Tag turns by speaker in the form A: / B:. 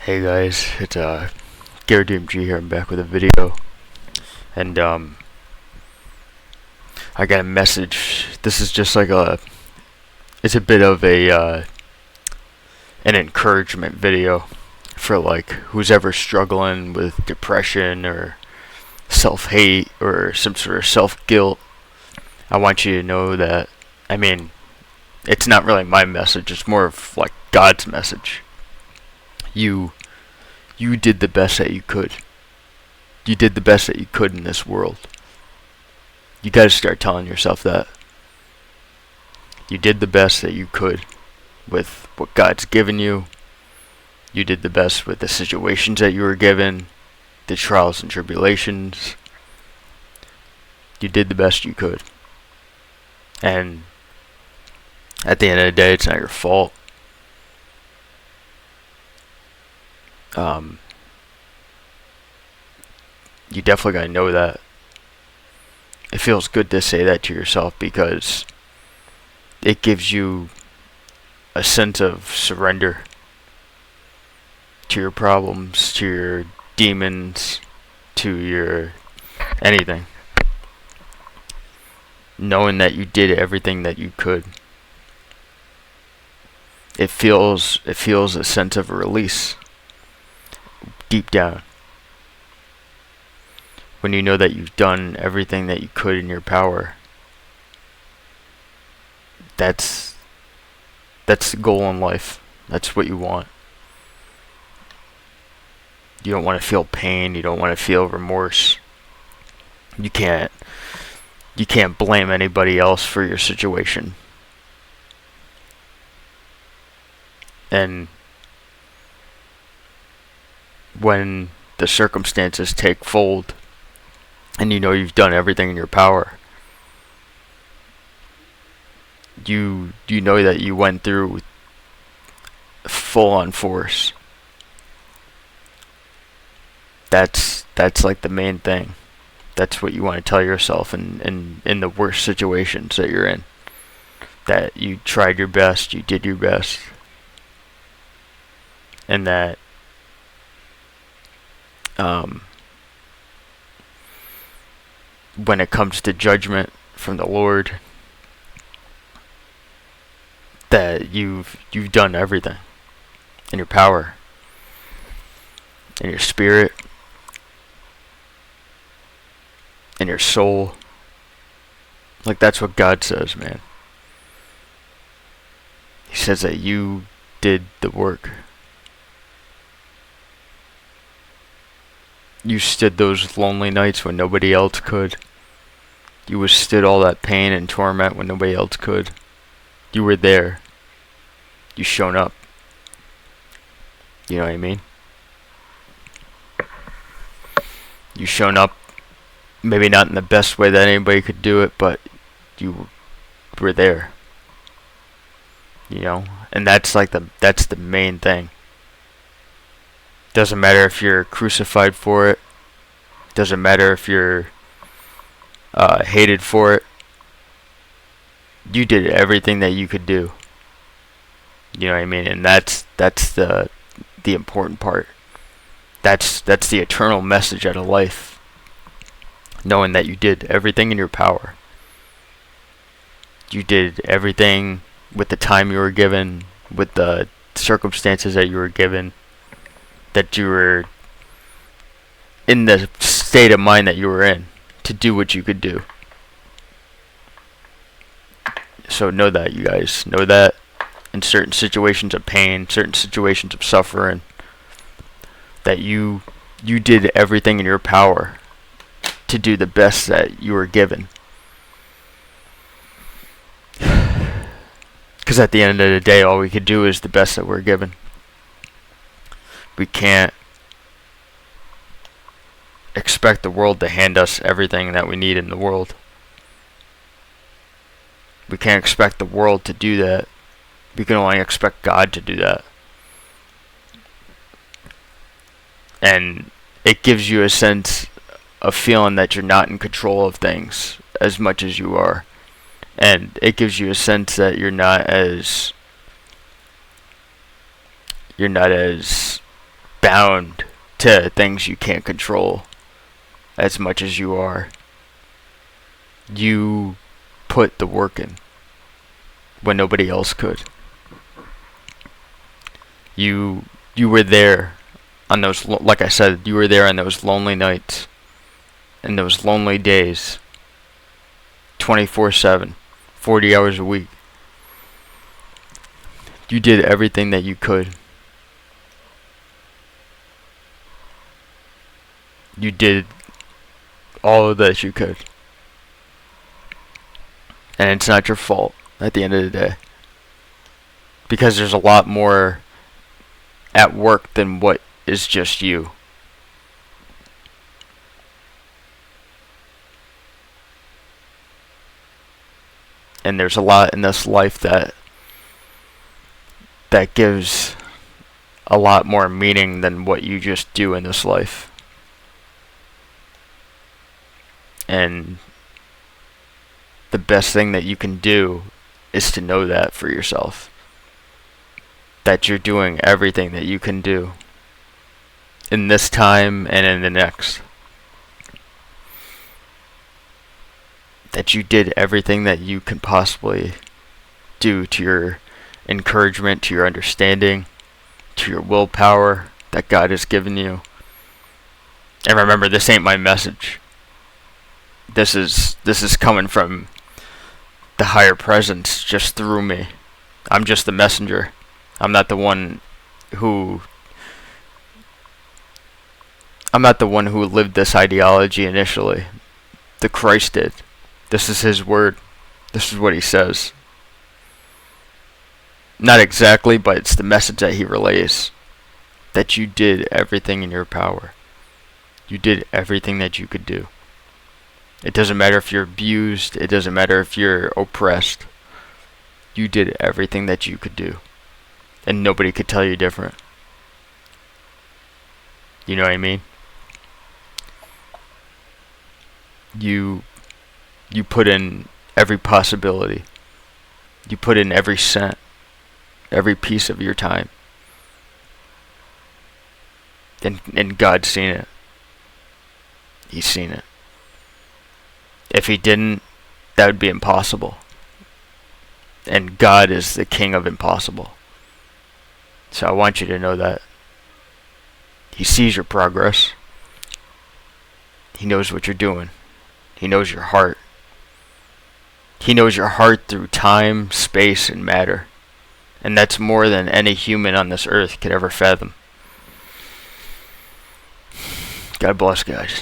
A: Hey guys, it's Garrett DMG here. I'm back with a video, and I got a message. This is just like it's a bit of an encouragement video for like who's ever struggling with depression or self-hate or some sort of self-guilt. I want you to know that, I mean, it's not really my message. It's more of like God's message. You did the best that you could. You did the best that you could in this world. You gotta start telling yourself that. You did the best that you could with what God's given you. You did the best with the situations that you were given, the trials and tribulations. You did the best you could. And at the end of the day, it's not your fault. You definitely gotta know that. It feels good to say that to yourself because it gives you a sense of surrender to your problems, to your demons, to your anything. Knowing that you did everything that you could. It feels a sense of a release deep down. When you know that you've done everything that you could in your power. That's the goal in life. That's what you want. You don't want to feel pain, you don't want to feel remorse. You can't blame anybody else for your situation. And when the circumstances take fold and you know you've done everything in your power, you know that you went through full on force. That's like the main thing. That's what you want to tell yourself in the worst situations that you're in. That you tried your best, you did your best. And that when it comes to judgment from the Lord, that you've done everything in your power, in your spirit, in your soul. Like, that's what God says, man. He says that you did the work. You stood those lonely nights when nobody else could. You withstood all that pain and torment when nobody else could. You were there. You shown up. You know what I mean? You shown up, maybe not in the best way that anybody could do it, but you were there. You know? And that's the main thing. Doesn't matter if you're crucified for it. Doesn't matter if you're hated for it. You did everything that you could do. You know what I mean? And that's the important part. That's the eternal message out of life. Knowing that you did everything in your power. You did everything with the time you were given, with the circumstances that you were given. That you were in the state of mind that you were in to do what you could do. So know that, you guys. Know that in certain situations of pain, certain situations of suffering, that you did everything in your power to do the best that you were given. Because at the end of the day, all we could do is the best that we're given. We can't expect the world to hand us everything that we need in the world. We can't expect the world to do that. We can only expect God to do that. And it gives you a sense of feeling that you're not in control of things as much as you are. And it gives you a sense that you're not as bound to things you can't control as much as you are. You put the work in when nobody else could. You were there on those, like I said, you were there on those lonely nights and those lonely days, 24/7, 40 hours a week. You did everything that you could. You did all that you could. And it's not your fault at the end of the day. Because there's a lot more at work than what is just you. And there's a lot in this life that gives a lot more meaning than what you just do in this life. And the best thing that you can do is to know that for yourself. That you're doing everything that you can do in this time and in the next. That you did everything that you can possibly do to your encouragement, to your understanding, to your willpower that God has given you. And remember, this ain't my message. This is coming from the higher presence just through me. I'm just the messenger. I'm not the one who lived this ideology initially. The Christ did. This is his word. This is what he says. Not exactly, but it's the message that he relays. That you did everything in your power. You did everything that you could do. It doesn't matter if you're abused. It doesn't matter if you're oppressed. You did everything that you could do. And nobody could tell you different. You know what I mean? You put in every possibility. You put in every cent. Every piece of your time. And God's seen it. He's seen it. If he didn't, that would be impossible. And God is the king of impossible. So I want you to know that. He sees your progress. He knows what you're doing. He knows your heart. He knows your heart through time, space, and matter. And that's more than any human on this earth could ever fathom. God bless, guys.